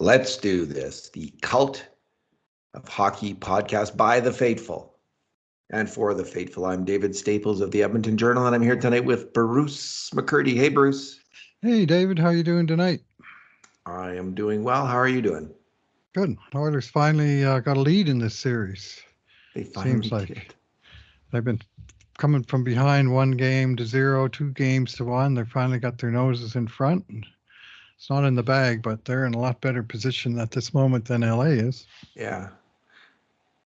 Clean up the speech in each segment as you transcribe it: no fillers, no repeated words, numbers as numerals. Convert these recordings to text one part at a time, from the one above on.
Let's do this. The Cult of Hockey podcast by the faithful and for the faithful. I'm David Staples of the Edmonton Journal, and I'm here tonight with Bruce McCurdy. Hey, Bruce. Hey, David. How are you doing tonight? I am doing well. How are you doing? Good. Oilers finally got a lead in this series. They finally Seems like did. They've been coming from behind 1-0, 2 games to 1. They finally got their noses in front. It's not in the bag, but they're in a lot better position at this moment than LA is. Yeah.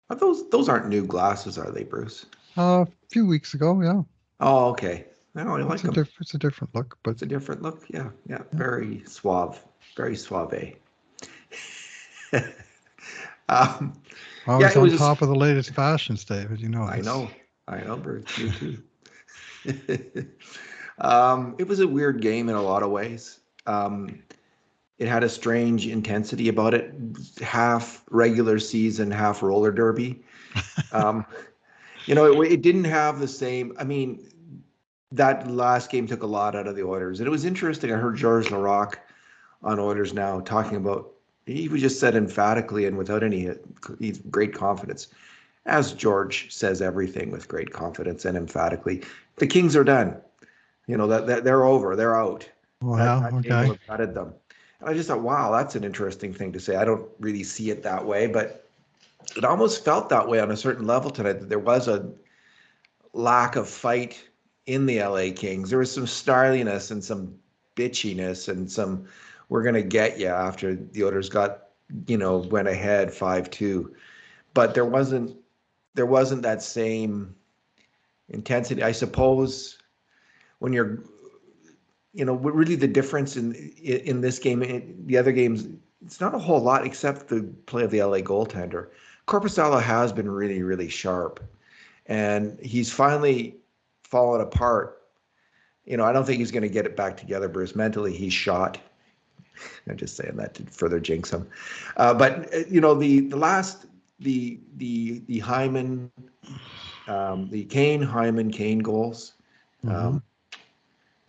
Those aren't new glasses, are they, Bruce? A few weeks ago, yeah. Oh, okay. No, I like them. It's a different look, but it's a different look. Yeah. Very suave, very suave. Always on top of the latest fashions, David. You know. I know, Bruce. You too. It was a weird game in a lot of ways. It had a strange intensity about it, half regular season, half roller derby. It didn't have the same. I mean, that last game took a lot out of the Oilers, and it was interesting. I heard Georges Laraque on Oilers Now talking about. He just said emphatically and without any great confidence, as George says everything with great confidence and emphatically. The Kings are done. That they're over. They're out. Wow. Okay. Gutted them. And I just thought, wow, that's an interesting thing to say. I don't really see it that way, but it almost felt that way on a certain level tonight, that there was a lack of fight in the LA Kings. There was some snarliness and some bitchiness and some, we're going to get you after the Oilers went ahead 5-2. But there wasn't that same intensity. I suppose when you're, really the difference in this game, the other games, it's not a whole lot except the play of the LA goaltender. Korpisalo has been really, really sharp, and he's finally fallen apart. I don't think he's going to get it back together, Bruce. Mentally, he's shot. I'm just saying that to further jinx him. But the Hyman, the Kane goals,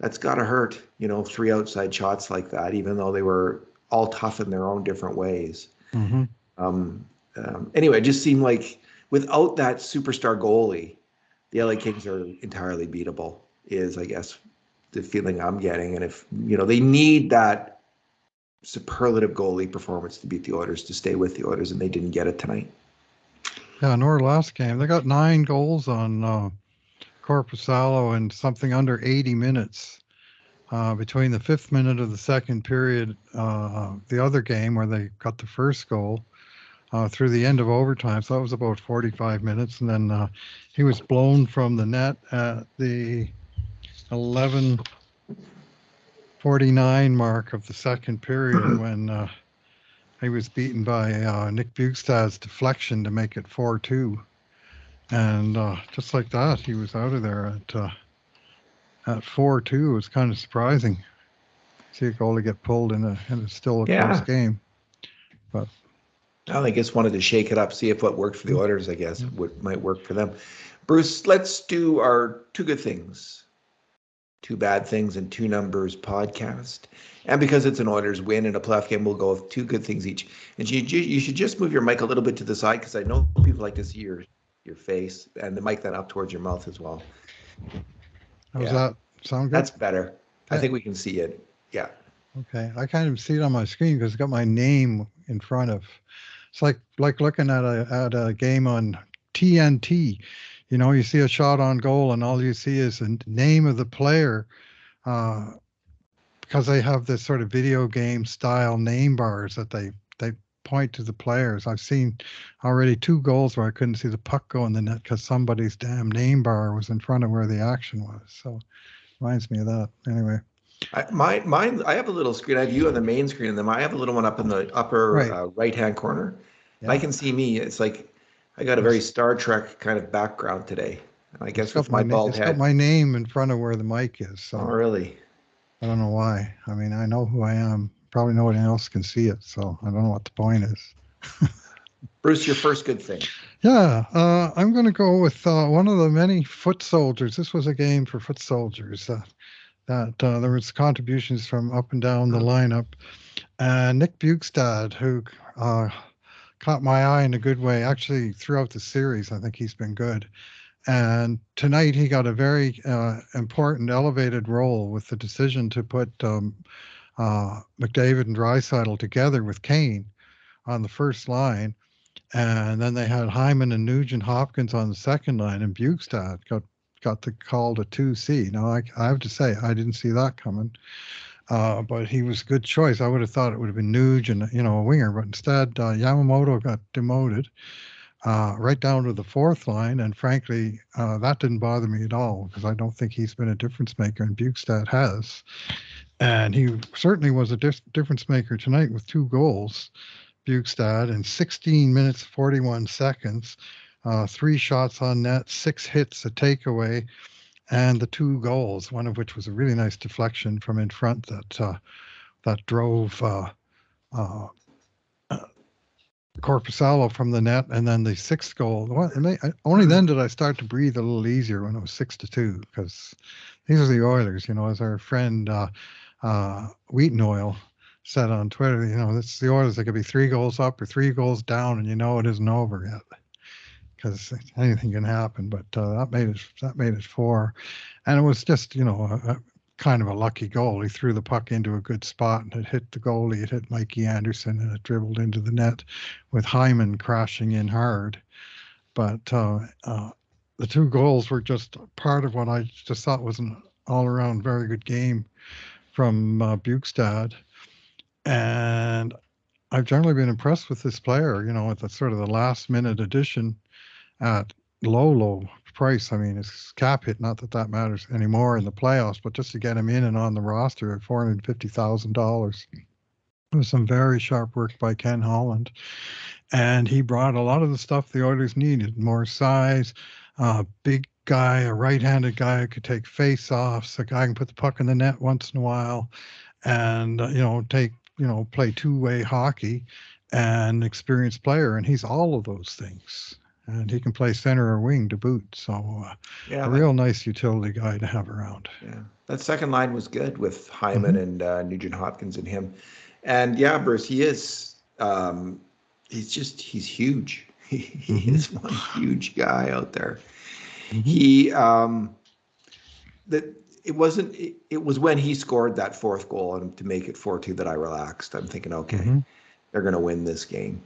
that's got to hurt. 3 outside shots like that, even though they were all tough in their own different ways. Anyway, it just seemed like without that superstar goalie, the LA Kings are entirely beatable, is, I guess, the feeling I'm getting. And if, they need that superlative goalie performance to beat the Oilers, to stay with the Oilers, and they didn't get it tonight. Yeah, in our last game, they got 9 goals on Korpisalo in something under 80 minutes. Between the 5th minute of the second period, the other game where they got the first goal, through the end of overtime. So that was about 45 minutes. And then he was blown from the net at the 11:49 mark of the second period when he was beaten by Nick Bjugstad's deflection to make it 4-2. And just like that, he was out of there at 4-2. It was kind of surprising. See a goalie get pulled in a still a close game. But I guess wanted to shake it up, see if what worked for the Oilers, I guess, what might work for them. Bruce, let's do our 2 good things, 2 bad things, and 2 numbers podcast. And because it's an Oilers win in a playoff game, we'll go with 2 good things each. And you should just move your mic a little bit to the side, because I know people like to see your face, and the mic then up towards your mouth as well. How's that sound good? That's better. I think we can see it. Yeah. Okay. I can't even see it on my screen because it's got my name in front of. It's like looking at a game on TNT. You see a shot on goal and all you see is the name of the player, because they have this sort of video game style name bars that they point to the players. I've seen already 2 goals where I couldn't see the puck go in the net because somebody's damn name bar was in front of where the action was. So reminds me of that. Anyway. Mine, I have a little screen. I have you on the main screen, and then I have a little one up in the upper right-hand corner. Yeah. I can see me. It's like I got a very Star Trek kind of background today. I guess with my bald head. It's got my name in front of where the mic is. So. Oh, really? I don't know why. I mean, I know who I am. Probably nobody else can see it, so I don't know what the point is. Bruce, your first good thing. Yeah, I'm going to go with one of the many foot soldiers. This was a game for foot soldiers. That there was contributions from up and down the lineup. and Nick Bukestad, who caught my eye in a good way. Actually, throughout the series, I think he's been good. And tonight he got a very important elevated role with the decision to put McDavid and Draisaitl together with Kane on the first line. And then they had Hyman and Nugent Hopkins on the second line, and Bukestad got the call to 2C. Now, I have to say, I didn't see that coming. But he was a good choice. I would have thought it would have been Nugent, a winger, but instead Yamamoto got demoted right down to the fourth line. And frankly, that didn't bother me at all because I don't think he's been a difference maker, and Bukestad has. And he certainly was a difference maker tonight with 2 goals, Bukestad, in 16 minutes, 41 seconds, 3 shots on net, 6 hits, a takeaway, and the 2 goals, one of which was a really nice deflection from in front that drove Korpisalo from the net, and then the 6th goal. Only then did I start to breathe a little easier when it was 6-2, because these are the Oilers, as our friend Wheaton Oil said on Twitter. It's the Oilers. They could be 3 goals up or 3 goals down, and it isn't over yet, because anything can happen. But that made it 4, and it was just a kind of a lucky goal. He threw the puck into a good spot, and it hit the goalie. It hit Mikey Anderson, and it dribbled into the net with Hyman crashing in hard. But the 2 goals were just part of what I just thought was an all-around very good game from Bukestad. And I've generally been impressed with this player, at the sort of the last-minute addition at low price. I mean, his cap hit, not that matters anymore in the playoffs, but just to get him in and on the roster at $450,000. It was some very sharp work by Ken Holland. And he brought a lot of the stuff the Oilers needed: more size, big guy, a right-handed guy who could take face-offs, a guy who can put the puck in the net once in a while, and play two-way hockey, and experienced player. And he's all of those things. And he can play center or wing to boot. So a real nice utility guy to have around. Yeah, that second line was good with Hyman and Nugent Hopkins and him. And yeah, Bruce, he is. He's huge. He is one huge guy out there. He it was when he scored that 4th goal and to make it 4-2 that I relaxed. I'm thinking, okay, they're going to win this game.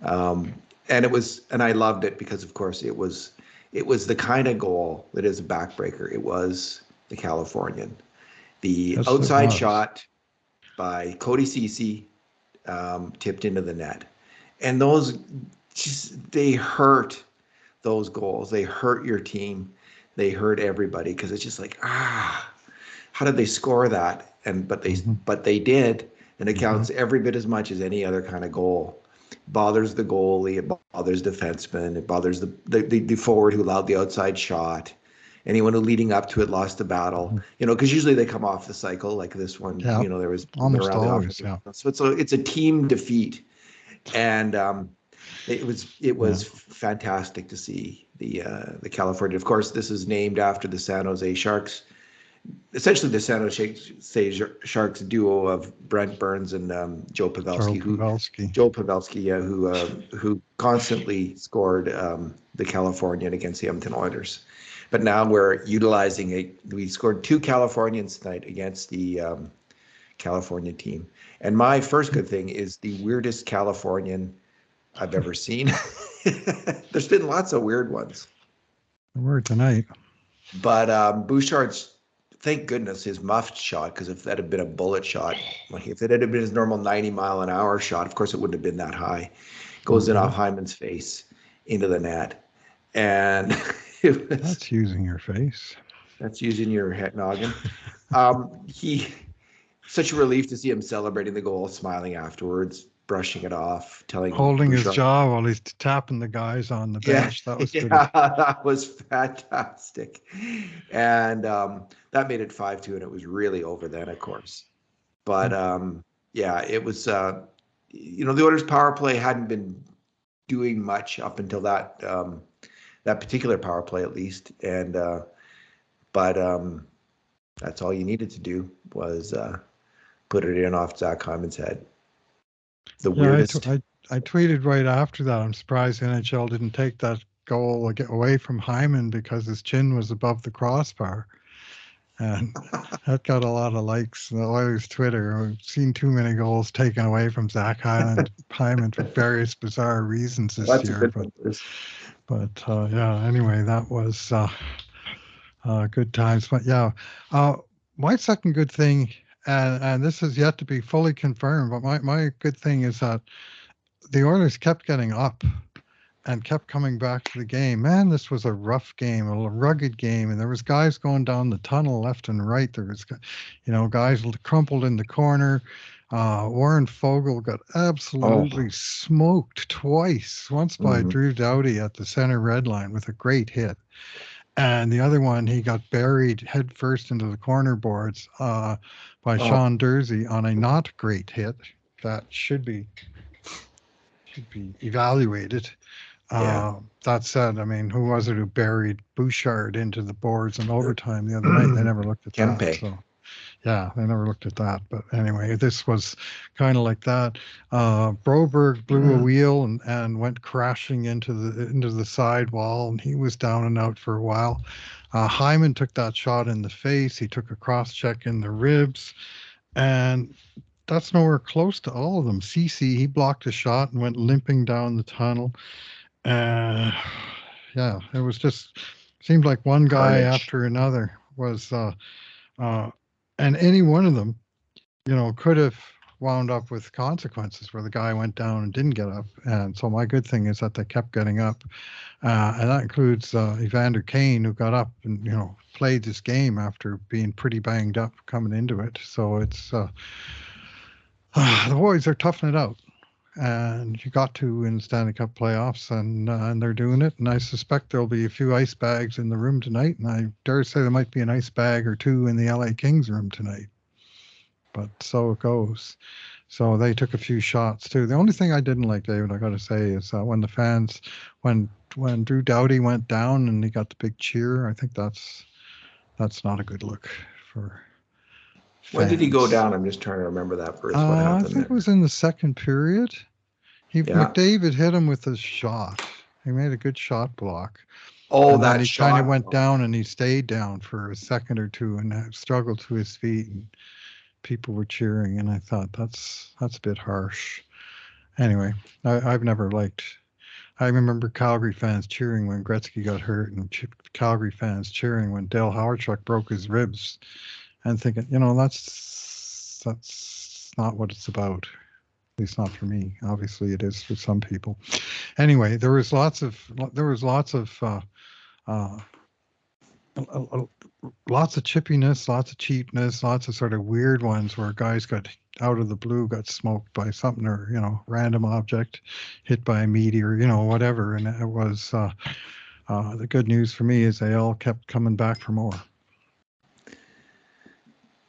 And I loved it because, of course, it was the kind of goal that is a backbreaker. It was the Californian, the outside shot by Cody Ceci, tipped into the net, and they hurt. Those goals, they hurt your team, they hurt everybody, because it's just like, how did they score that? But they did, and it counts every bit as much as any other kind of goal. Bothers the goalie, it bothers defensemen, it bothers the forward who allowed the outside shot. Anyone who leading up to it lost the battle, because usually they come off the cycle like this one. There was almost always. So it's a team defeat, and it was fantastic to see the California. Of course, this is named after the San Jose Sharks. Essentially, the San Jose Sharks duo of Brent Burns and Joe Pavelski, who constantly scored the Californian against the Edmonton Oilers. But now we're utilizing we scored 2 Californians tonight against the California team. And my first good thing is the weirdest Californian I've ever seen. There's been lots of weird ones. The word tonight. But Bouchard's, thank goodness, his muffed shot, because if that had been a bullet shot, if it had been his normal 90-mile-an-hour shot, of course it wouldn't have been that high. Goes in off Hyman's face into the net. And that's using your face. That's using your head noggin. Such a relief to see him celebrating the goal, smiling afterwards, brushing it off, holding his jaw while he's tapping the guys on the bench. That was good. That was fantastic. And that made it 5-2, and it was really over then, of course. But it was the Oilers' power play hadn't been doing much up until that particular power play, at least. And that's all you needed to do was put it in off Zach Hyman's head. The Yeah, weirdest. I tweeted right after that. I'm surprised the NHL didn't take that goal away from Hyman because his chin was above the crossbar. And that got a lot of likes on the Oilers Twitter. I've seen too many goals taken away from Zach Hyman for various bizarre reasons this That's a year. good one, Bruce. But yeah, anyway, that was good times. But yeah, uh, my second good thing, and this is yet to be fully confirmed, but my good thing is that the Oilers kept getting up and kept coming back to the game. Man, this was a rough game, a rugged game, and there was guys going down the tunnel left and right. There was, guys crumpled in the corner. Warren Fogle got Oh, absolutely smoked twice. Once by mhm. Drew Doughty at the center red line with a great hit, and the other one he got buried head first into the corner boards by Oh, Sean Dursey on a not great hit that should be evaluated. yeah. That said, I mean, who was it who buried Bouchard into the boards in overtime the other night? They never looked at that. Kempe. So, yeah, they never looked at that. But anyway, this was kind of like that. Broberg blew a wheel and went crashing into the side wall, and he was down and out for a while. Hyman took that shot in the face. He took a cross check in the ribs, and that's nowhere close to all of them. CC, he blocked a shot and went limping down the tunnel. Uh, yeah, it was just seemed like one guy Carnage. after another was, uh, and any one of them, could have wound up with consequences where the guy went down and didn't get up. And so my good thing is that they kept getting up, and that includes Evander Kane, who got up and played this game after being pretty banged up coming into it. So it's the boys are toughing it out, and you got to in the Stanley Cup playoffs, and they're doing it. And I suspect there'll be a few ice bags in the room tonight, and I dare say there might be an ice bag or two in the LA Kings room tonight. But so it goes. So they took a few shots too. The only thing I didn't like, David, I got to say, is when the fans, when Drew Doughty went down and he got the big cheer, I think that's not a good look for When did he go fans. down? I'm just trying to remember that, Bruce. What I happened think it there? was in the second period. Yeah. McDavid hit him with a shot. He made a good shot block. Oh, And then that he kind of shot. went down and he stayed down for a second or two and struggled to his feet, and people were cheering, and I thought that's a bit harsh. Anyway, I've never liked. I remember Calgary fans cheering when Gretzky got hurt, and Calgary fans cheering when Dale Hawerchuk broke his ribs, and thinking, that's not what it's about. At least not for me. Obviously, it is for some people. Anyway, uh, lots of chippiness, lots of cheapness, lots of sort of weird ones where guys got out of the blue, got smoked by something, or random object hit by a meteor, whatever. And it was the good news for me is they all kept coming back for more.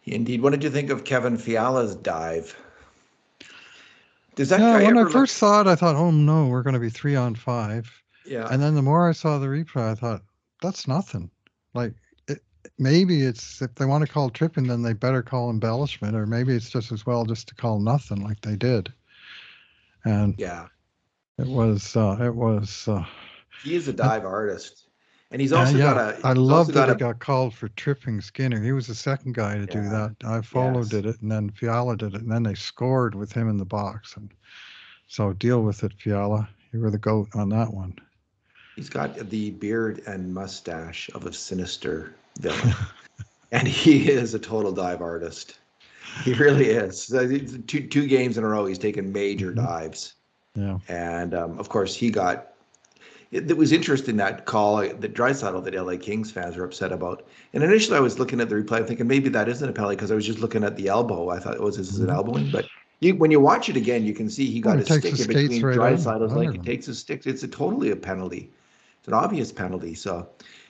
Indeed. What did you think of Kevin Fiala's dive? Does that Yeah, guy when I ever look? first saw it, I thought, oh no, we're going to be 3-on-5. Yeah. And then the more I saw the replay, I thought, that's nothing. Like, maybe it's, if they want to call tripping, then they better call embellishment, or maybe it's just as well just to call nothing like they did. And Yeah. it was, He is a and, dive artist. And he's also got yeah, a I he's also love that got he a got called for tripping Skinner. He was the second guy to do yeah. that. I followed Yes. did it, and then Fiala did it, and then they scored with him in the box. And so deal with it, Fiala. You were the GOAT on that one. He's got the beard and mustache of a sinister villain. And he is a total dive artist. He really is. Two games in a row, he's taken major Mhm. dives. Yeah. And of course, he got. It was interesting that call that Draisaitl that LA Kings fans were upset about. And initially, I was looking at the replay, thinking maybe that isn't a penalty because I was just looking at the elbow. I thought, oh, this is an Mhm. elbowing. But when you watch it again, you can see he Oh, got he his takes the stick in skates between right Draisaitl's leg. under He them. takes his stick. It's a totally a penalty. It's an obvious penalty. So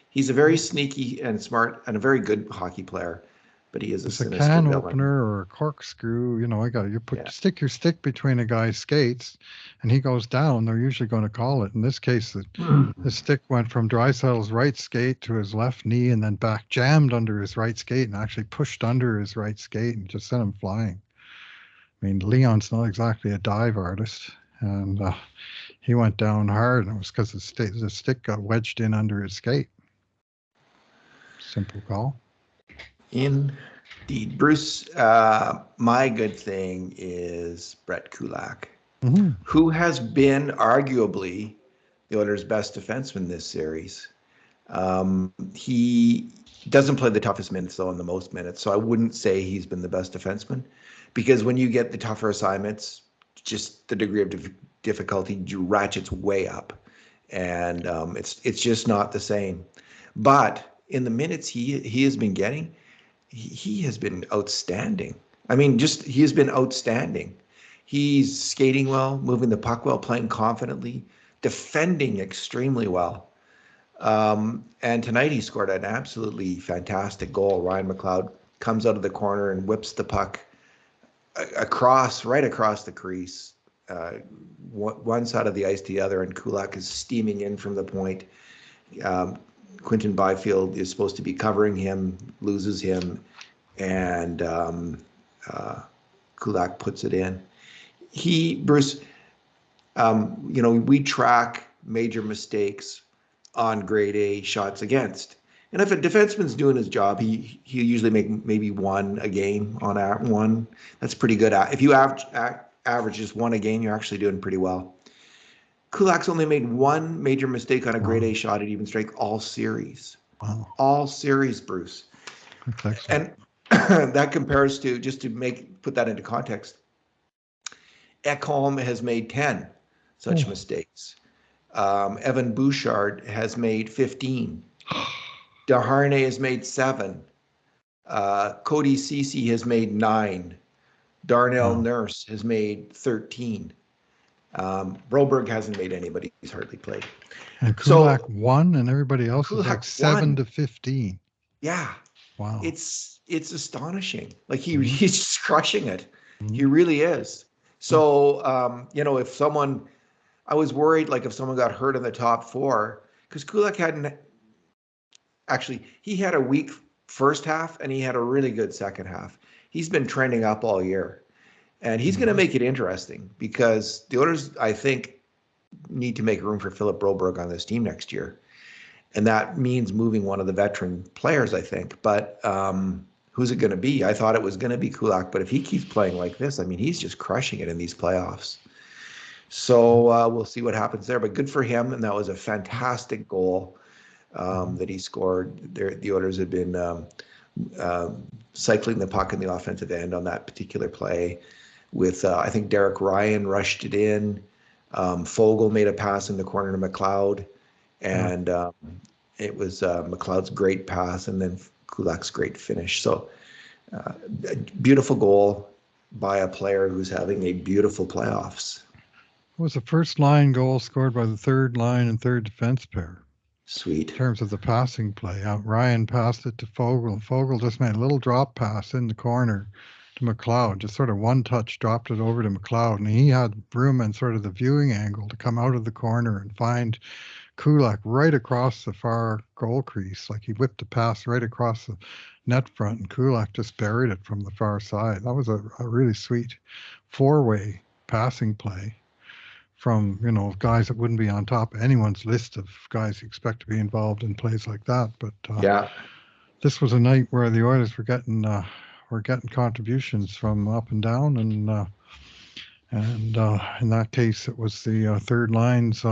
he's a very sneaky and smart and a very good hockey player, but he is a It's a sinister can villain. opener or a corkscrew. You Yeah. stick your stick between a guy's skates, and he goes down. They're usually going to call it. In this case, the stick went from Draisaitl's right skate to his left knee, and then back jammed under his right skate, and actually pushed under his right skate and just sent him flying. I mean, Leon's not exactly a dive artist, and he went down hard, and it was because the stick got wedged in under his skate. Simple call. Indeed. Bruce, my good thing is Brett Kulak, Mm-hmm. who has been arguably the Oilers' best defenseman this series. He doesn't play the toughest minutes, though, in the most minutes. So I wouldn't say he's been the best defenseman, because when you get the tougher assignments, just the degree of difficulty ratchets way up, and it's just not the same. But in the minutes he has been getting, he has been outstanding. I mean, just he has been outstanding. He's skating well, moving the puck well, playing confidently, defending extremely well. And tonight he scored an absolutely fantastic goal. Ryan McLeod comes out of the corner and whips the puck right across the crease, one side of the ice to the other, and Kulak is steaming in from the point. Quinton Byfield is supposed to be covering him, loses him, and Kulak puts it in. Bruce, we track major mistakes on grade A shots against. And if a defenseman's doing his job, he usually make maybe one a game on one. That's pretty good. If you average just one a game, you're actually doing pretty well. Kulak's only made one major mistake on a grade A shot at even strength all series. Wow. All series, Bruce. And that compares to, just to put that into context, Ekholm has made 10 such mistakes. Evan Bouchard has made 15. Desharnais has made 7. Cody Ceci has made 9. Darnell Nurse has made 13. Broberg hasn't made anybody. He's hardly played. And Kulak won, and everybody else is like 7 to 15. Yeah. Wow. It's astonishing. Like he's just crushing it. Mm-hmm. He really is. So, if someone, I was worried, like if someone got hurt in the top 4, because Kulak he had a weak first half and he had a really good second half. He's been trending up all year, and he's going to make it interesting, because the Oilers, I think, need to make room for Philip Broberg on this team next year. And that means moving one of the veteran players, I think. But who's it going to be? I thought it was going to be Kulak, but if he keeps playing like this, I mean, he's just crushing it in these playoffs. So we'll see what happens there. But good for him, and that was a fantastic goal that he scored. The Oilers had been cycling the puck in the offensive end on that particular play. With I think Derek Ryan rushed it in. Fogle made a pass in the corner to McLeod. And it was McLeod's great pass, and then Kulak's great finish. So a beautiful goal by a player who's having a beautiful playoffs. It was the first line goal scored by the third line and third defense pair. Sweet. In terms of the passing play, Ryan passed it to Fogle. Fogle just made a little drop pass in the corner to McLeod, just sort of one touch, dropped it over to McLeod, and he had room and sort of the viewing angle to come out of the corner and find Kulak right across the far goal crease. Like he whipped a pass right across the net front, and Kulak just buried it from the far side. That was a really sweet 4-way passing play from, guys that wouldn't be on top of anyone's list of guys you expect to be involved in plays like that. But this was a night where the Oilers were getting contributions from up and down, and in that case, it was the third line's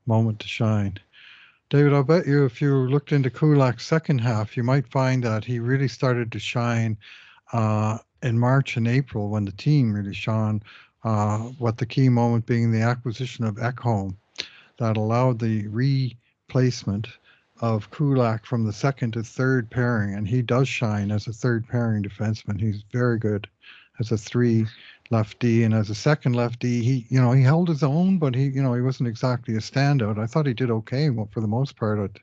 moment to shine. David, I'll bet you if you looked into Kulak's second half, you might find that he really started to shine in March and April, when the team really shone. What the key moment being the acquisition of Ekholm, that allowed the replacement of Kulak from the second to third pairing, and he does shine as a third pairing defenseman. He's very good as a 3 lefty, and as a second lefty, he held his own, but he wasn't exactly a standout. I thought he did okay, well, for the most part, at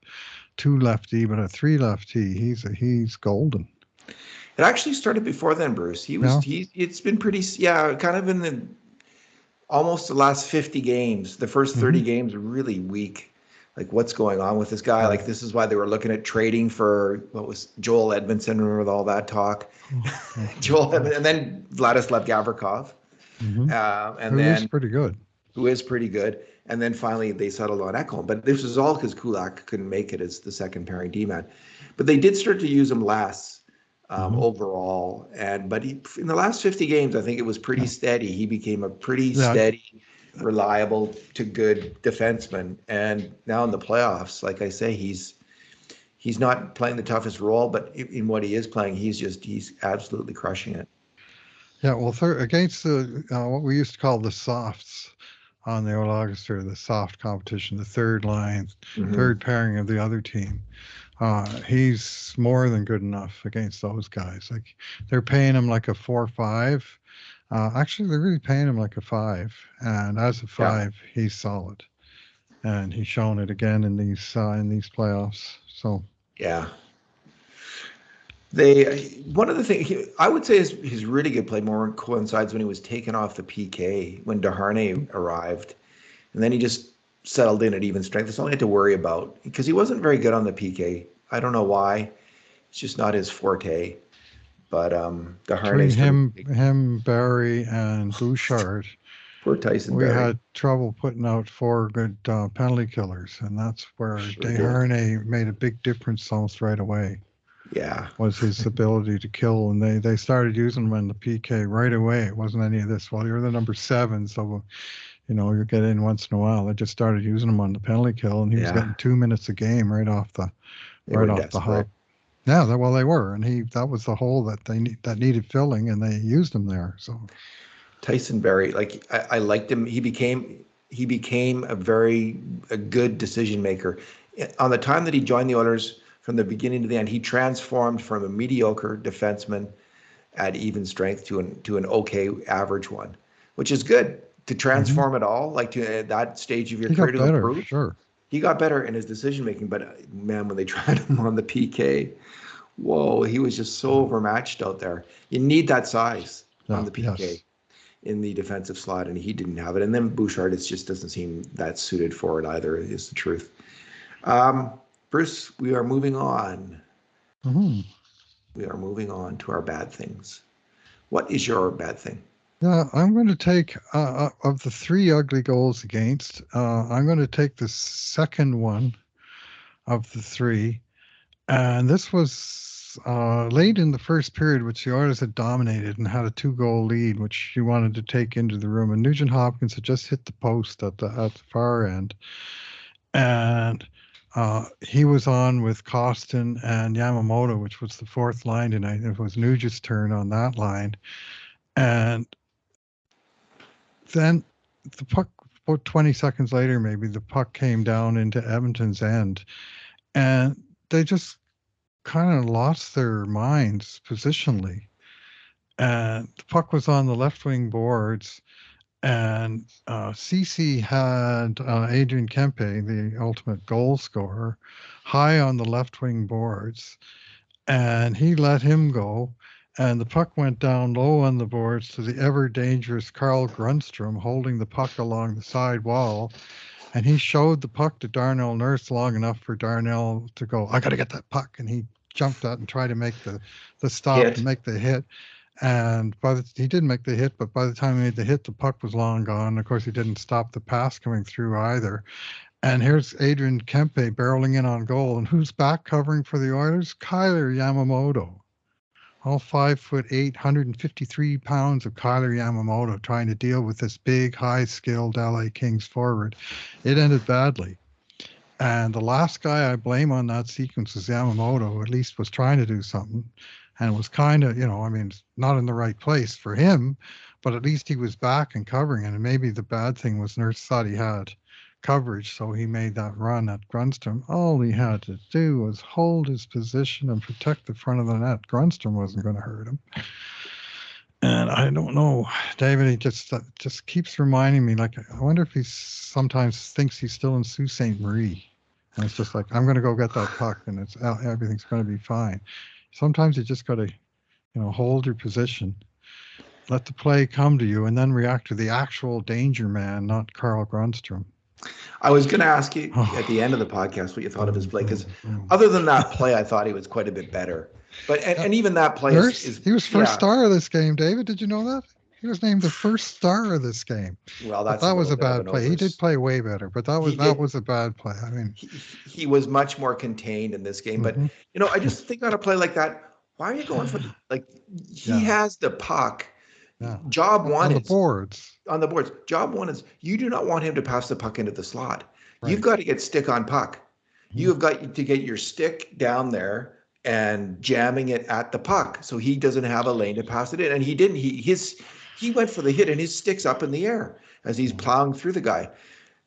2 lefty, but at 3 lefty, he's golden. It actually started before then, Bruce. It's been pretty, kind of in the almost the last 50 games. The first 30 games are really weak Like, what's going on with this guy? Yeah. Like, this is why they were looking at trading for what was Joel Edmondson. Remember all that talk? Oh, okay. Joel Edmondson, and then Vladislav Gavrikov, Hmm. and Who is then pretty good. who is pretty good. And then finally they settled on Ekholm. But this was all because Kulak couldn't make it as the second pairing D-man. But they did start to use him less Hmm. overall. But in the last 50 games, I think it was pretty Yeah. steady. He became a pretty Yeah. steady, reliable to good defenseman. And now in the playoffs, like I say, he's not playing the toughest role, but in what he is playing, he's absolutely crushing it. Yeah. Well, against the what we used to call the softs on the old Augusta, the soft competition, the third line, Mm-hmm. third pairing of the other team. He's more than good enough against those guys. Like they're paying him like a 4-5. Actually, they're really paying him like a 5, and as a Yeah. 5, he's solid, and he's shown it again in these playoffs. So Yeah. One of the things I would say his really good play more coincides when he was taken off the PK when Deharnay arrived, and then he just settled in at even strength. That's all he had to worry about because he wasn't very good on the PK. I don't know why. It's just not his forte. But Deharnay between started. him, Barry, and Bouchard, Poor Tyson we Berry. had trouble putting out 4 good penalty killers, and that's where Sure did. Desharnais made a big difference almost right away. Yeah. Was his ability to kill, and they started using him in the PK right away. It wasn't any of this. Well, you're the number 7, so you get in once in a while. They just started using him on the penalty kill, and he was Yeah. getting 2 minutes a game They right were off the hop. desperate. Yeah, well they were, and that was the hole that needed filling, and they used him there. So Tyson Berry, like I liked him. He became a good decision maker. On the time that he joined the Oilers, from the beginning to the end, he transformed from a mediocre defenseman at even strength to an okay average one, which is good to hmm transform it all, like to that stage of your he career got to better, improve. sure. He got better in his decision making, but man, when they tried him on the PK, whoa, he was just so Yeah, overmatched out there. You need that size on yeah, the PK yes. in the defensive slot, and he didn't have it. And then Bouchard, it just doesn't seem that suited for it either, is the truth. Um, Bruce, we are moving on. Hmm. We are moving on to our bad things. What is your bad thing? Yeah, I'm going to take of the 3 ugly goals against. I'm going to take the second one of the 3. And this was late in the first period, which the Oilers had dominated and had a 2-goal lead, which you wanted to take into the room. And Nugent Hopkins had just hit the post at the far end, and he was on with Costin and Yamamoto, which was the fourth line tonight. It was Nugent's turn on that line, and then the puck. About 20 seconds later, maybe the puck came down into Edmonton's end, and they just kind of lost their minds positionally. And the puck was on the left wing boards, and CC had Adrian Kempe, the ultimate goal scorer, high on the left wing boards, and he let him go. And the puck went down low on the boards to the ever dangerous Carl Grundstrom holding the puck along the side wall. And he showed the puck to Darnell Nurse long enough for Darnell to go, I got to get that puck. And he jumped out and tried to make the stop and Hit. make the hit. And he did make the hit, but by the time he made the hit, the puck was long gone. Of course, he didn't stop the pass coming through either. And here's Adrian Kempe barreling in on goal. And who's back covering for the Oilers? Kyler Yamamoto. All 5'8", 153 pounds of Kyler Yamamoto trying to deal with this big, high-skilled LA Kings forward. It ended badly. And the last guy I blame on that sequence is Yamamoto, who at least was trying to do something and was kind of, I mean, not in the right place for him, but at least he was back and covering it. And maybe the bad thing was Nurse thought he had coverage, so he made that run at Grunstrom. All he had to do was hold his position and protect the front of the net. Grunstrom wasn't going to hurt him. And I don't know, David. He just keeps reminding me. Like, I wonder if he sometimes thinks he's still in Sault Ste. Marie, and it's just like, I'm going to go get that puck, and everything's going to be fine. Sometimes you just got to, hold your position, let the play come to you, and then react to the actual danger man, not Carl Grunstrom. I was going to ask you at the Oh, end of the podcast what you thought of his play, because boom. other than that play, I thought he was quite a bit better. But Uh, and even that play Nurse, is he was first yeah. star of this game. David, did you know that? He was named the first star of this game. Well, But that's a that was little a bit of bad an play. He did play way better, but that he was did a bad play. I mean, he was much more contained in this game. But hmm I just think on a play like that, why are you going for like he yeah, has the puck. yeah. Job one On the is boards, on the boards. Job one is you do not want him to pass the puck into the slot. You've right? got to get stick on puck. You Mhm. have got to get your stick down there and jamming it at the puck so he doesn't have a lane to pass it in. And he didn't. He went for the hit and his stick's up in the air as he's Yeah. plowing through the guy.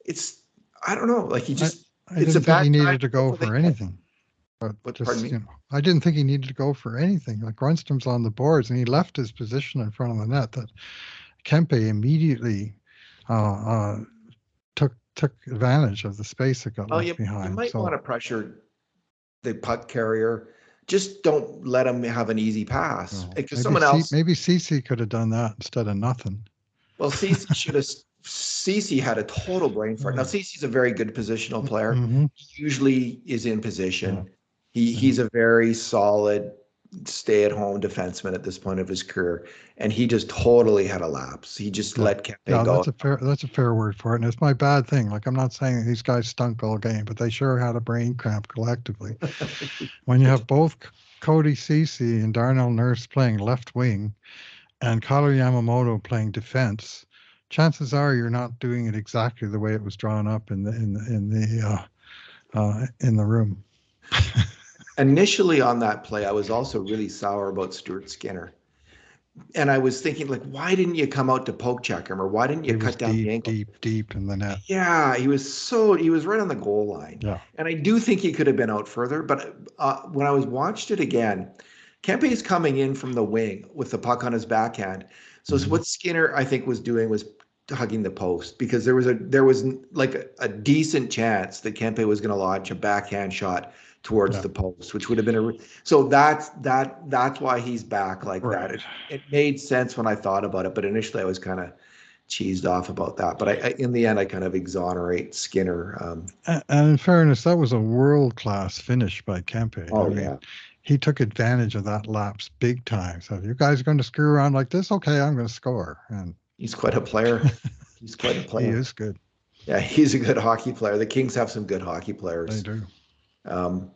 It's I don't know. Like he I just I it's a didn't think bad he time needed to to go go for the for hit. anything, but But pardon just me. I didn't think he needed to go for anything. Like Grunstrom's on the boards, and he left his position in front of the net. That Kempe immediately uh, took advantage of the space that got Well, left you behind. might want So to pressure the puck carrier. Just don't let him have an easy pass because someone else. maybe Cece could have done that instead of nothing. Well, Cece should have. Cece had a total brain fart. Now Yeah. Cece's a very good positional player. Mm-hmm. He usually is in Yeah. position. Yeah. He's a very solid stay-at-home defenseman at this point of his career, and he just totally had a lapse. He just Yeah. let Kempe Yeah, go. that's a fair word for it. And it's my bad thing. Like I'm not saying these guys stunk all game, but they sure had a brain cramp collectively. When you have both Cody Cece and Darnell Nurse playing left wing and Kato Yamamoto playing defense, chances are you're not doing it exactly the way it was drawn up in the room. Initially on that play, I was also really sour about Stuart Skinner. And I was thinking, like, why didn't you come out to poke check him or why didn't you He was cut down the deep, angle? deep, deep in the net. Yeah, he was right on the goal line. Yeah. And I do think he could have been out further. But when I was watched it again, Kempe's coming in from the wing with the puck on his backhand. So Mhm. what Skinner, I think, was doing was hugging the post because there was like a decent chance that Kempe was going to launch a backhand shot towards Yeah. the post, which would have been so that's why he's back like that. Right. It made sense when I thought about it, but initially I was kind of cheesed off about that. But in the end, I kind of exonerate Skinner. And in fairness, that was a world-class finish by Kempe. I Oh mean, yeah, he took advantage of that lapse big time. So if you guys are going to screw around like this, okay, I'm going to score. And he's quite a player. He's quite a he player. is good. Yeah, he's a good hockey player. The Kings have some good hockey They players. do. Um,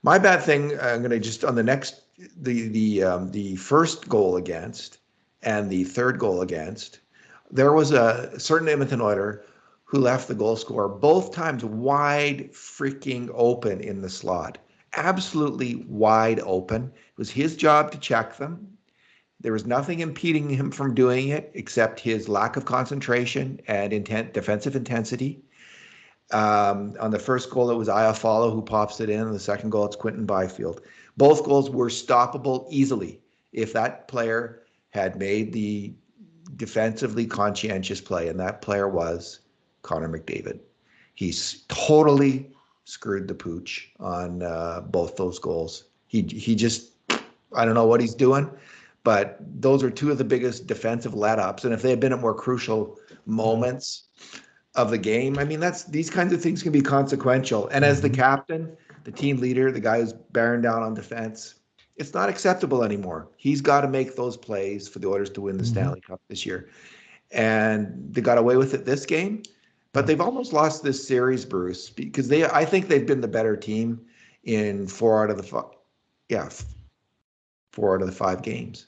my bad thing. I'm going to just on the next the first goal against and the third goal against. There was a certain Edmonton Oiler who left the goal scorer both times wide freaking open in the slot. Absolutely wide open. It was his job to check them. There was nothing impeding him from doing it except his lack of concentration and defensive intensity. On the first goal, it was Iafallo who pops it in. On the second goal, it's Quinton Byfield. Both goals were stoppable easily if that player had made the defensively conscientious play, and that player was Connor McDavid. He's totally screwed the pooch on both those goals. He just I don't know what he's doing, but those are two of the biggest defensive let-ups. And if they had been at more crucial moments of the game, I mean, these kinds of things can be consequential. And as the Mhm. captain, the team leader, the guy who's bearing down on defense, it's not acceptable anymore. He's got to make those plays for the Oilers to win the Mhm. Stanley Cup this year. And they got away with it this game, but Yeah. they've almost lost this series, Bruce, because I think they've been the better team in yeah, 4 out of the 5 games.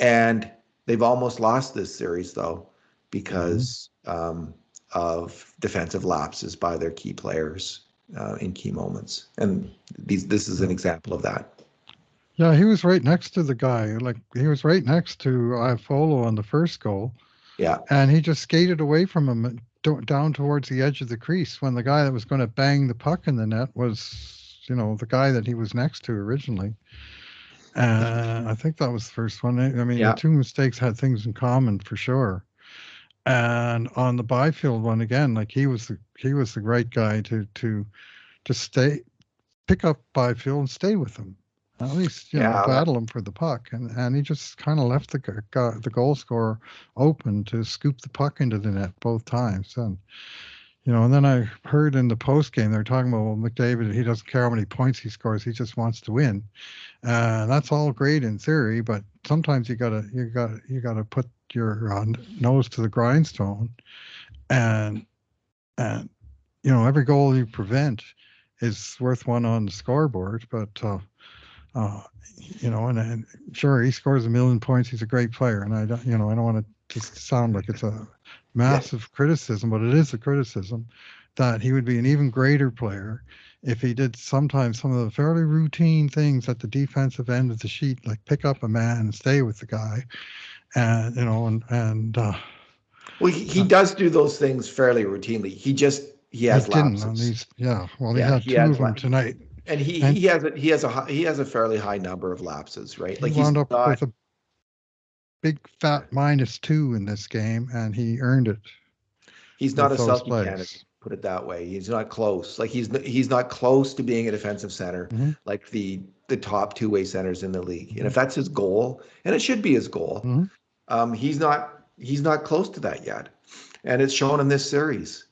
And they've almost lost this series, though, Mhm. because of defensive lapses by their key players in key moments. And this is an Yeah. example of that. Yeah, he was right next to the guy. Like he was right next to Iafolo on the first goal, Yeah. and he just skated away from him and down towards the edge of the crease when the guy that was going to bang the puck in the net was, the guy that he was next to originally. I think that was the first one. I mean, the Yeah. two mistakes had things in common for sure. And on the Byfield one again, like he was the right guy to stay pick up Byfield and stay with him. At least, Yeah. battle him for the puck. And he just kind of left the goal scorer open to scoop the puck into the net both times. And And then I heard in the post game they're talking about, well, McDavid, he doesn't care how many points he scores, he just wants to win. That's all great in theory, but sometimes you gotta put your nose to the grindstone, and and every goal you prevent is worth one on the scoreboard. But uh, and sure, he scores a million points. He's a great player, and I don't want to just sound like it's a Yeah, massive criticism, but it is a criticism that he would be an even greater player if he did sometimes some of the fairly routine things at the defensive end of the sheet, like pick up a man and stay with the guy, and well, he uh, does do those things fairly routinely. He he has didn't on lapses. these. Yeah, well, he Yeah, had he two has of them tonight, and and he has a fairly high number of lapses, right? he Like wound he's up not with a big fat -2 in this game, and he earned it he's not with a those Selkie candidate, plays. put it that way. He's not close. Like he's not close to being a defensive center Hmm. like the top two-way centers in the league. And Hmm. if that's his goal, and it should be his goal, Hmm. he's not close to that yet, and it's shown in this series.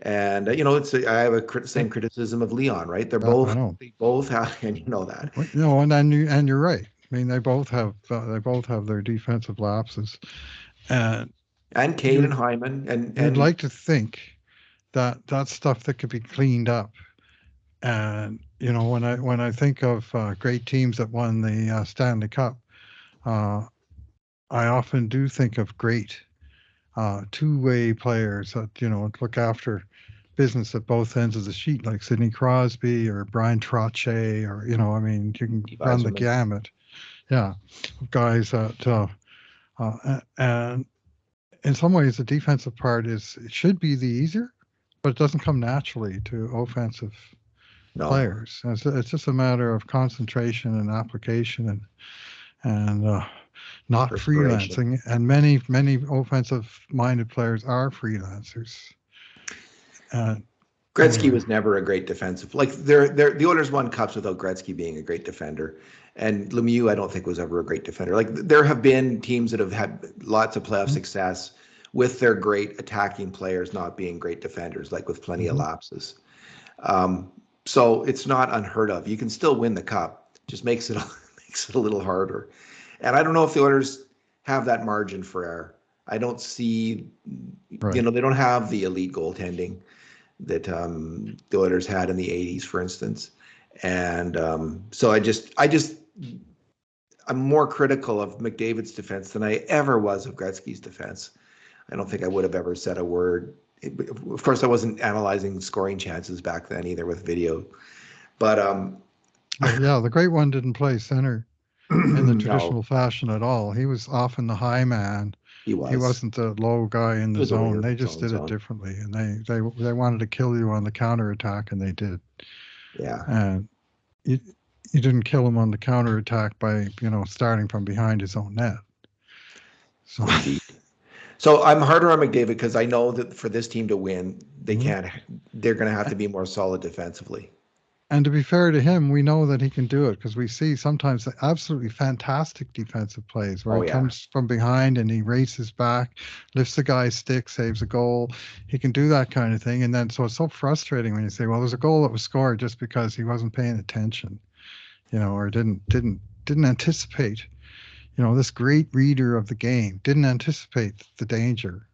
And I have Yeah, same criticism of Leon, right? I know. They both have, and you know that. No, and you're right. I mean, they both have their defensive lapses, and And Kane and you'd Hyman, you'd and like to think that that's stuff that could be cleaned up. And when I think of great teams that won the Stanley Cup, uh, I often do think of great two-way players that look after business at both ends of the sheet, like Sidney Crosby or Brian Trottier, or I mean, you can Steve run the Yzerman. gamut. Yeah, guys that and in some ways the defensive part it should be the easier, but it doesn't come naturally to offensive No, players. It's just a matter of concentration and application, and not perspiration. freelancing. And many offensive minded players are freelancers. Uh, Gretzky anyway, was never a great defensive. Like the Oilers won cups without Gretzky being a great defender, and Lemieux I don't think was ever a great defender. Like there have been teams that have had lots of playoff mm-hmm, success with their great attacking players not being great defenders, like with plenty of mm-hmm, lapses. Um, so it's not unheard of. You can still win the cup. Just makes it makes it a little harder. And I don't know if the Oilers have that margin for error. I don't see, right. they don't have the elite goaltending that the Oilers had in the '80s, for instance. And so I'm more critical of McDavid's defense than I ever was of Gretzky's defense. I don't think I would have ever said a word. Of course, I wasn't analyzing scoring chances back then either with video, but Well, yeah, the great one didn't play center in the no, traditional fashion at all. He was often the high man. he He was. wasn't the low guy in He the was a winger zone. in They his just own did it zone. differently, and they wanted to kill you on the counterattack, and they did. Yeah, And you you didn't kill him on the counterattack by starting from behind his own net. So, indeed. So I'm harder on McDavid because I know that for this team to win, they mhm. can't. They're going to have to be more solid defensively. And to be fair to him, we know that he can do it because we see sometimes absolutely fantastic defensive plays where Oh he yeah, comes from behind and he races back, lifts the guy's stick, saves a goal. He can do that kind of thing. And then so it's so frustrating when you say, well, there's a goal that was scored just because he wasn't paying attention, or didn't anticipate. This great reader of the game didn't anticipate the danger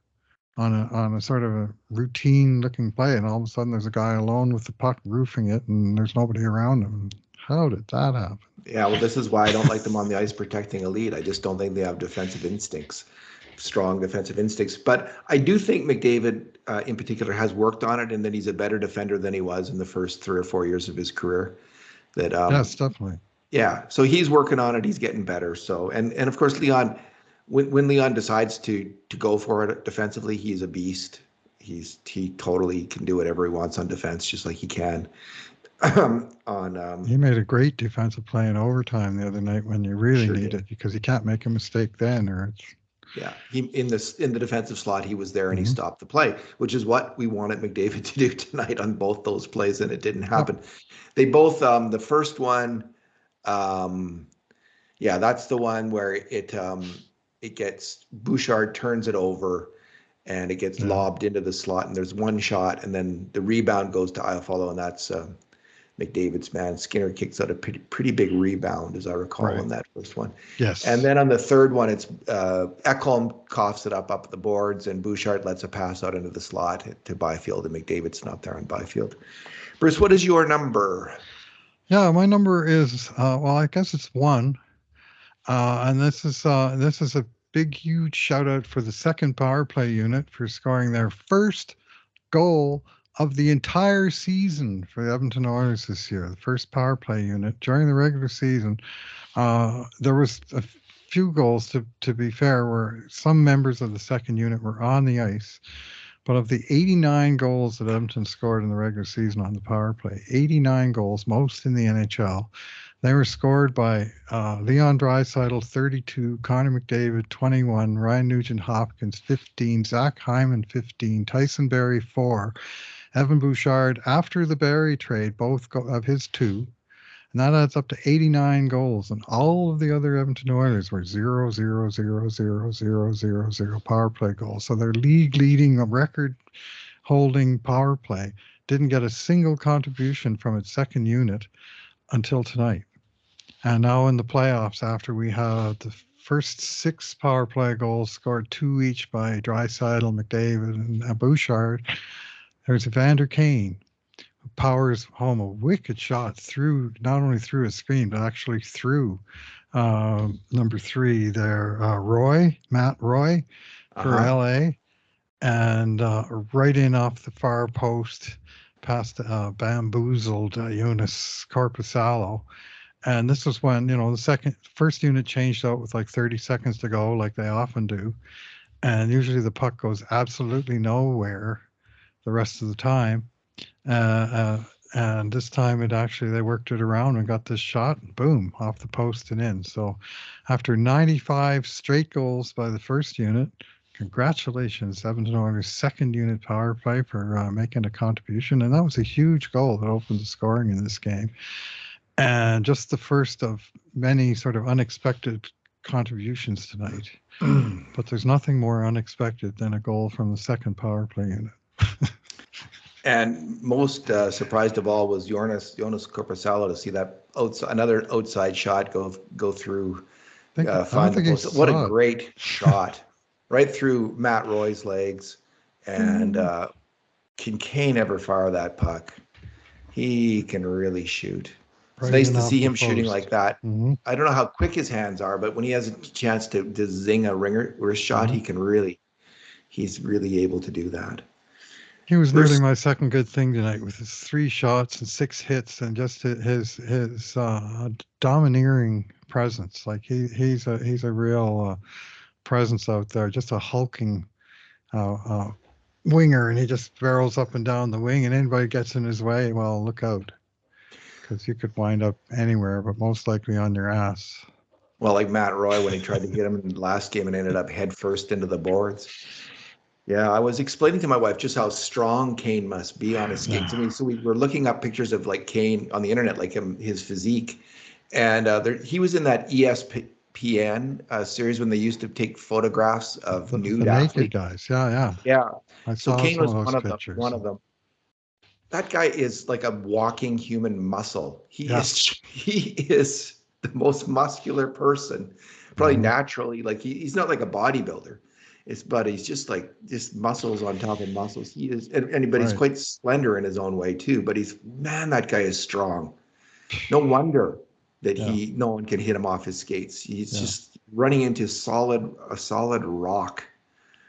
on a sort of a routine looking play, and all of a sudden there's a guy alone with the puck roofing it, and there's nobody around him. How did that happen? yeah. Well, this is why I don't like them on the ice protecting elite. I just don't think they have defensive instincts, strong defensive instincts. But I do think McDavid, in particular, has worked on it, and that he's a better defender than he was in the first 3 or 4 years of his career. That Yes, definitely. Yeah, so he's working on it. He's getting better. So and of course Leon, when Leon decides to go for it defensively, he's a beast. He totally can do whatever he wants on defense, just like he can on He made a great defensive play in overtime the other night when you really sure need did. it because you can't make a mistake then, or it's. Yeah, he in the defensive slot, he was there and he Mhm. stopped the play, which is what we wanted McDavid to do tonight on both those plays, and it didn't Yep. happen. They both the first one. Um, Yeah, that's the one where it gets Bouchard turns it over, and it gets Yeah. lobbed into the slot, and there's one shot, and then the rebound goes to Iafallo, and that's McDavid's man. Skinner kicks out a pretty big rebound, as I recall, Right. in that first one. And Yes. then on the third one, it's Ekholm coughs it up the boards, and Bouchard lets a pass out into the slot to Byfield, and McDavid's not there on Byfield. Bruce, what is your number? Yeah, my number is well, I guess it's 1. And this is a big, huge shout out for the second power play unit for scoring their first goal of the entire season for the Edmonton Oilers this year. The first power play unit during the regular season. There was a few goals, to be fair, where some members of the second unit were on the ice. But of the 89 goals that Edmonton scored in the regular season on the power play, 89 goals, most in the NHL, they were scored by Leon Draisaitl, 32, Connor McDavid, 21, Ryan Nugent-Hopkins, 15, Zach Hyman, 15, Tyson Barrie, 4, Evan Bouchard, after the Barrie trade, both of his 2. And that adds up to 89 goals. And all of the other Edmonton Oilers were 0, 0, 0, 0, 0, 0, 0 power play goals. So their league leading record holding power play didn't get a single contribution from its second unit until tonight. And now in the playoffs, after we had the first 6 power play goals scored, 2 each by Draisaitl, McDavid, and Bouchard, there's Evander Kane, powers home a wicked shot through, not only through a screen, but actually through number 3 there, Matt Roy for LA, and right in off the far post past bamboozled Jonas Corpusalo. And this was when, the first unit changed out with like 30 seconds to go, like they often do. And usually the puck goes absolutely nowhere the rest of the time. And this time they worked it around and got this shot, and boom, off the post and in. So after 95 straight goals by the first unit, congratulations, Edmonton Oilers' second unit power play for making a contribution. And that was a huge goal that opened the scoring in this game. And just the first of many sort of unexpected contributions tonight. But there's nothing more unexpected than a goal from the second power play unit. And most surprised of all was Jonas Corpusalo to see that another outside shot go through, find the post. What a great shot, right through Matt Roy's legs. And can Kane ever fire that puck? He can really shoot. It's nice to see him shooting like that. I don't know how quick his hands are, but when he has a chance to zing a wrist shot, he's really able to do that. He was nearly my second good thing tonight with his 3 shots and 6 hits and just his domineering presence. Like he's a real presence out there, just a hulking winger, and he just barrels up and down the wing, and anybody gets in his way, well, look out, because you could wind up anywhere, but most likely on your ass. Well, like Matt Roy when he tried to get him in the last game and ended up head first into the boards. Yeah, I was explaining to my wife just how strong Kane must be on his skates. I mean, so we were looking up pictures of like Kane on the internet, like his physique, and he was in that ESPN series when they used to take photographs of nude athletes. Naked guys, yeah. So Kane was one of them. That guy is like a walking human muscle. He is the most muscular person, probably naturally. Like he's not like a bodybuilder. But he's just muscles on top of muscles. He is, but he's quite slender in his own way too. But that guy is strong. No wonder that no one can hit him off his skates. He's just running into a solid rock.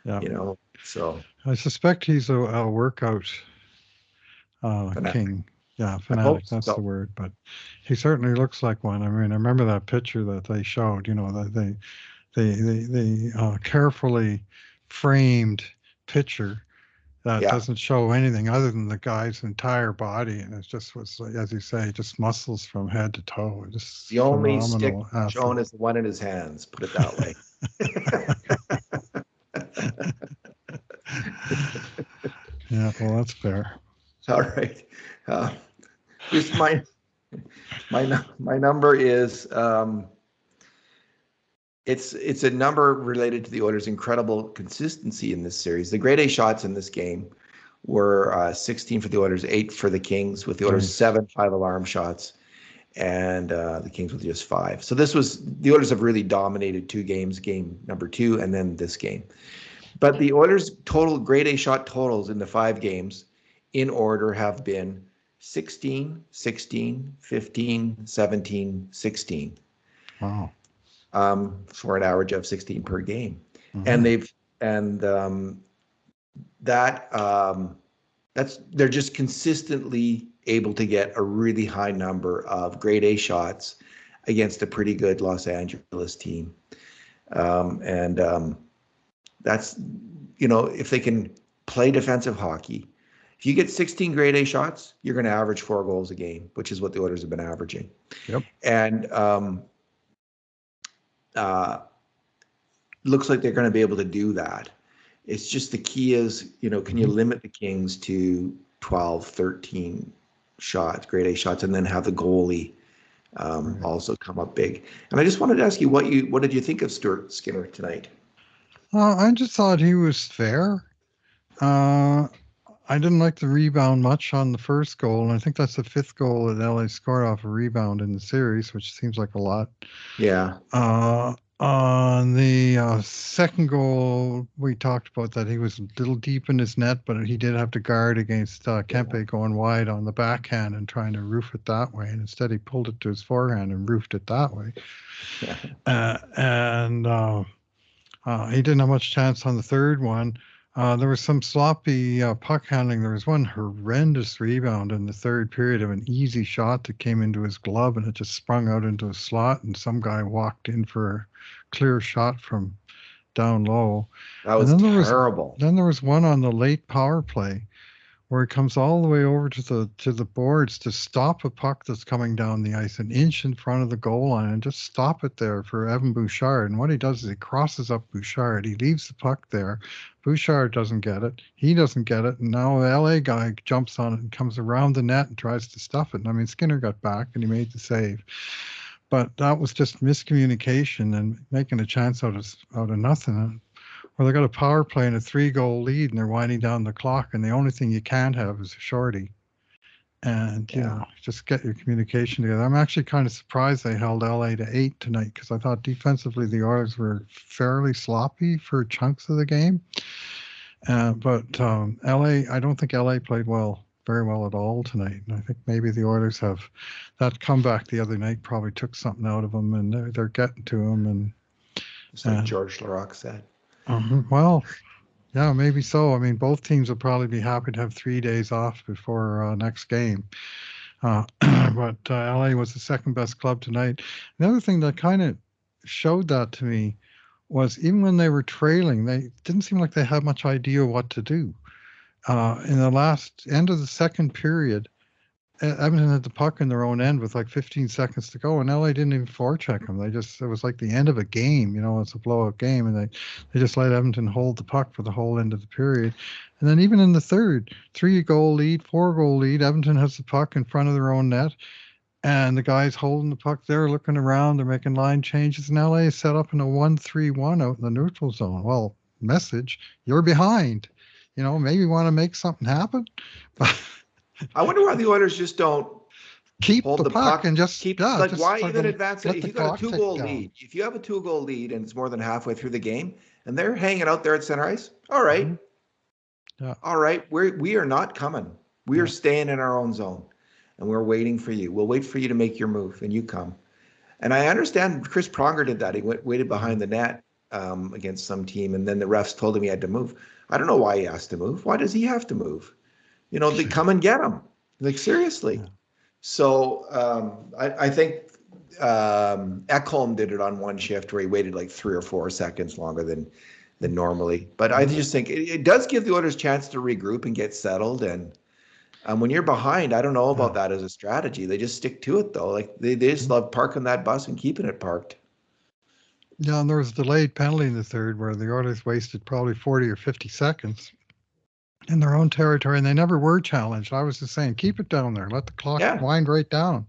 Yeah. So I suspect he's a workout king. Yeah, fanatic. That's the word. But he certainly looks like one. I mean, I remember that picture that they showed. That the carefully framed picture that doesn't show anything other than the guy's entire body, and it just was, as you say, just muscles from head to toe. Just the only stick shown is the one in his hands. Put it that way. Yeah, well, that's fair. All right. Here's my number is It's a number related to the Oilers' incredible consistency in this series. The grade A shots in this game were 16 for the Oilers, 8 for the Kings, with the Oilers Nice. 7 5 alarm shots, and the Kings with just 5. So this was the Oilers have really dominated 2 games, game number 2, and then this game. But the Oilers' total grade A shot totals in the 5 games in order have been 16, 16, 15, 17, 16. Wow. For an average of 16 per game. And Mhm. they've and that that's they're just consistently able to get a really high number of grade A shots against a pretty good Los Angeles team. And that's, if they can play defensive hockey, if you get 16 grade A shots, you're going to average 4 goals a game, which is what the Oilers have been averaging. Yep. And looks like they're going to be able to do that. It's just the key is, can you limit the Kings to 12, 13 shots, grade A shots, and then have the goalie also come up big. And I just wanted to ask you, what did you think of Stuart Skinner tonight? I just thought he was fair. I didn't like the rebound much on the first goal, and I think that's the 5th goal that LA scored off a rebound in the series, which seems like a lot. Yeah. On the second goal, we talked about that he was a little deep in his net, but he did have to guard against Kempe going wide on the backhand and trying to roof it that way. And instead, he pulled it to his forehand and roofed it that way. Yeah. And he didn't have much chance on the third one. There was some sloppy puck handling. There was one horrendous rebound in the third period of an easy shot that came into his glove and it just sprung out into a slot, and some guy walked in for a clear shot from down low. That And was terrible. then there was one on the late power play where it comes all the way over to the boards to stop a puck that's coming down the ice an inch in front of the goal line and just stop it there for Evan Bouchard. And what he does is he crosses up Bouchard. He leaves the puck there. Bouchard doesn't get it. He doesn't get it. And now the LA guy jumps on it and comes around the net and tries to stuff it. And I mean, Skinner got back and he made the save. But that was just miscommunication and making a chance out of nothing. Well, they got a power play and a 3-goal lead, and they're winding down the clock, and the only thing you can't have is a shorty. And just get your communication together. I'm actually kind of surprised they held LA to 8 tonight because I thought defensively the Oilers were fairly sloppy for chunks of the game. But LA, I don't think LA played very well at all tonight. And I think maybe the Oilers have that comeback the other night probably took something out of them, and they're getting to them. And just like George Larocque said. Well, yeah, maybe so. I mean, both teams will probably be happy to have 3 days off before next game. But LA was the second best club tonight. The other thing that kind of showed that to me was even when they were trailing, they didn't seem like they had much idea what to do. In the last end of the second period, Edmonton had the puck in their own end with like 15 seconds to go, and LA didn't even forecheck them. It was like the end of a game, it's a blowout game, and they just let Edmonton hold the puck for the whole end of the period. And then even in the third, 3-goal lead, 4-goal lead, Edmonton has the puck in front of their own net, and the guys holding the puck there, looking around, they're making line changes, and LA is set up in a 1-3-1 out in the neutral zone. Well, message, you're behind. Maybe want to make something happen, but I wonder why the Oilers just don't keep hold the puck and just keep just why even advance it? If you got a 2-goal lead, if you have a 2-goal lead and it's more than halfway through the game, and they're hanging out there at center ice, all right, yeah, all right, we are not coming. We are staying in our own zone, and we're waiting for you. We'll wait for you to make your move, and you come. And I understand Chris Pronger did that. He waited behind the net against some team, and then the refs told him he had to move. I don't know why he has to move. Why does he have to move? They come and get him. Like, seriously. Yeah. So I think Ekholm did it on one shift where he waited like 3 or 4 seconds longer than normally. But I just think it does give the Oilers a chance to regroup and get settled. And when you're behind, I don't know about that as a strategy. They just stick to it, though. Like they just love parking that bus and keeping it parked. Yeah, and there was a delayed penalty in the third where the Oilers wasted probably 40 or 50 seconds in their own territory, and they never were challenged. I was just saying, keep it down there. Let the clock wind right down.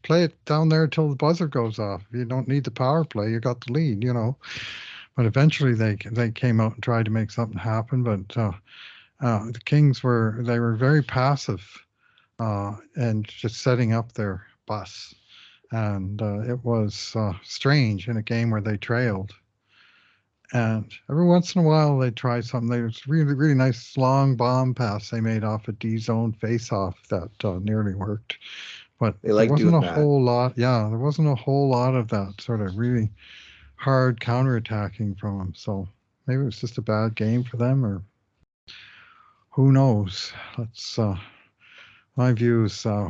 play it down there till the buzzer goes off. You don't need the power play. You got the lead, you know. But eventually they came out and tried to make something happen. But the Kings were very passive and just setting up their bus. And it was strange in a game where they trailed. And every once in a while, they try something. There was really, really nice long bomb pass they made off a D zone face off that nearly worked. But They there like wasn't doing a that. whole lot. Yeah, there wasn't a whole lot of that sort of really hard counterattacking from them. So maybe it was just a bad game for them, or who knows? Let's. My view is uh,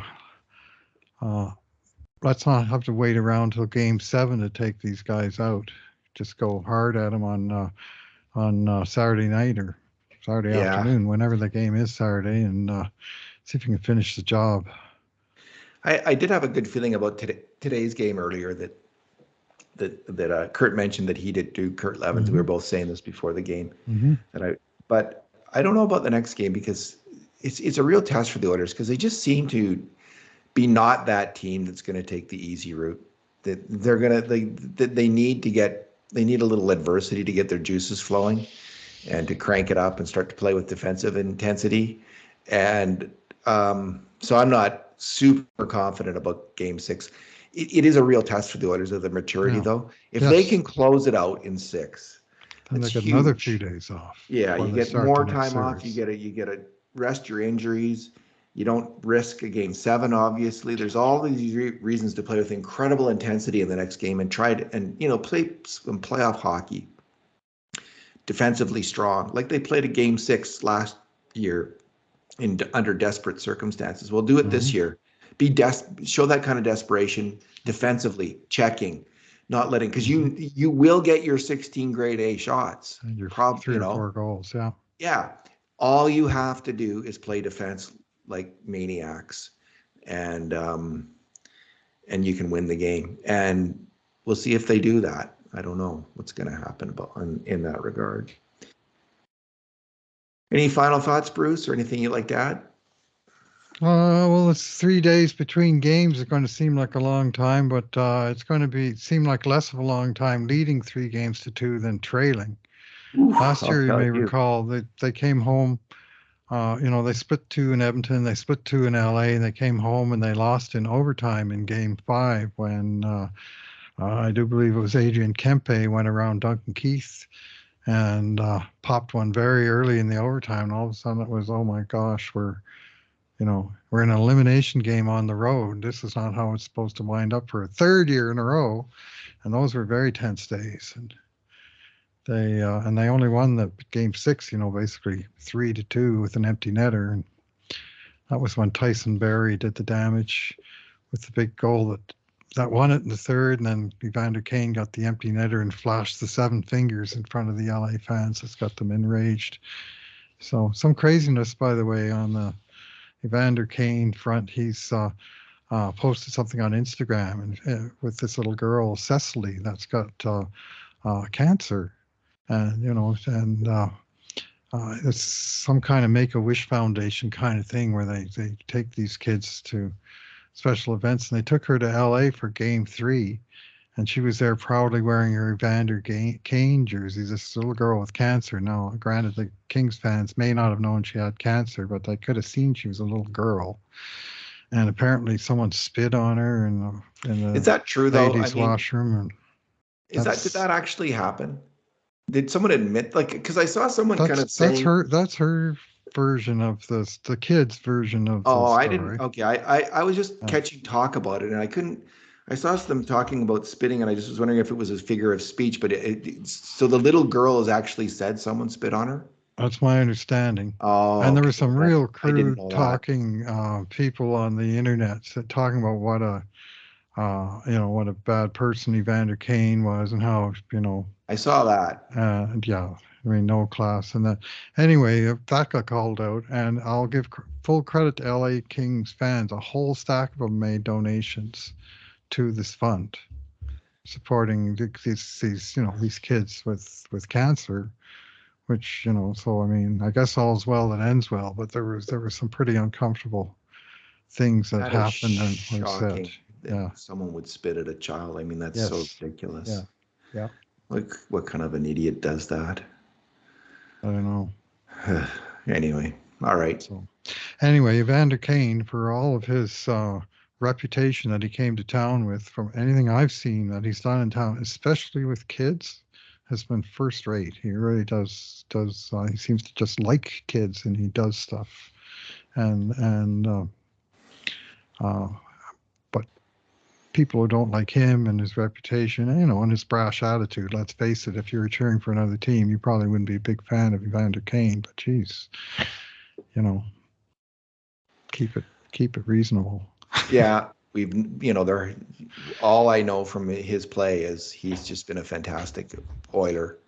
let's not have to wait around till Game 7 to take these guys out. Just go hard at them on Saturday night or Saturday Yeah. afternoon, whenever the game is Saturday, and see if you can finish the job. I did have a good feeling about today's game earlier that Kurt mentioned that he did do Kurt Levens. We were Mm-hmm. both saying this before the game. Mm-hmm. But I don't know about the next game because it's a real test for the Oilers because they just seem to be not that team that's going to take the easy route. That they need a little adversity to get their juices flowing and to crank it up and start to play with defensive intensity. And so I'm not super confident about Game 6. It is a real test for the Oilers of their maturity, Yeah. though. If they Yes. can close it out in 6, Then that's they get another few huge. days off Yeah, before you they get start the more next time off. series. You get to rest your injuries. You don't risk a Game 7. Obviously, there's all these reasons to play with incredible intensity in the next game and try to play some playoff hockey, defensively strong, like they played a Game 6 last year under desperate circumstances. We'll do it Mm-hmm. this year. Show that kind of desperation defensively, checking, not letting, because Mm-hmm. you will get your 16 grade A shots. And your Prob, three or four goals. Yeah. yeah. All you have to do is play defense like maniacs, and you can win the game. And we'll see if they do that. I don't know what's going to happen in that regard. Any final thoughts, Bruce, or anything you'd like to add? Well, it's 3 days between games. It's going to seem like a long time, but it's going to seem like less of a long time leading 3 games to 2 than trailing. Oof, Last I'll year, you tell may you. recall they came home. They split 2 in Edmonton, they split 2 in LA, and they came home and they lost in overtime in Game 5 when I do believe it was Adrian Kempe went around Duncan Keith and popped one very early in the overtime. And all of a sudden, it was, oh my gosh, we're in an elimination game on the road. This is not how it's supposed to wind up for a third year in a row. And those were very tense days. And they only won the Game 6, basically 3-2 with an empty netter. And that was when Tyson Berry did the damage with the big goal that won it in the third. And then Evander Kane got the empty netter and flashed the 7 fingers in front of the LA fans. It's got them enraged. So some craziness, by the way, on the Evander Kane front. He's posted something on Instagram and with this little girl, Cecily, that's got cancer. And, it's some kind of Make-A-Wish Foundation kind of thing where they take these kids to special events. And they took her to LA for Game 3. And she was there proudly wearing her Evander Kane jersey, this little girl with cancer. Now, granted, the Kings fans may not have known she had cancer, but they could have seen she was a little girl. And apparently someone spit on her in Is the that true though? I ladies' mean, washroom. And did that's that actually happen? Did someone admit, like, because I saw someone kind of saying, that's her version of the kids' version of the oh, I didn't. story. Okay, I was just Yeah. catching talk about it, and I couldn't. I saw them talking about spitting, and I just was wondering if it was a figure of speech. But so the little girl has actually said someone spit on her. That's my understanding. Oh, And there okay. was some That real I didn't crude know that. talking people on the internet talking about what a bad person Evander Kane was and how, I saw that. yeah, I mean, no class. And that, anyway, that got called out. And I'll give full credit to LA Kings fans. A whole stack of them made donations to this fund supporting these kids with cancer, which, so I mean, I guess all's well that ends well, but there was some pretty uncomfortable things that That is happened and were said. shocking. that Yeah. someone would spit at a child. I mean, that's so Yes. ridiculous. Yeah. Yeah. Like, what kind of an idiot does that? I don't know. Anyway, all right. So anyway, Evander Kane, for all of his reputation that he came to town with, from anything I've seen that he's done in town, especially with kids, has been first rate. He really does. He seems to just like kids, and he does stuff. And but people who don't like him and his reputation, and his brash attitude. Let's face it. If you were cheering for another team, you probably wouldn't be a big fan of Evander Kane. But geez, you know, keep it reasonable. Yeah, there. All I know from his play is he's just been a fantastic Oiler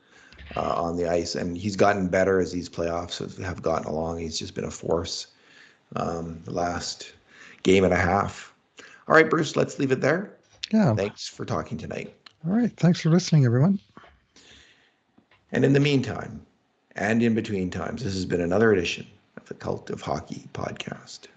on the ice, and he's gotten better as these playoffs have gotten along. He's just been a force the last game and a half. All right, Bruce, let's leave it there. Yeah. Thanks for talking tonight. All right. Thanks for listening, everyone. And in the meantime, and in between times, this has been another edition of the Cult of Hockey podcast.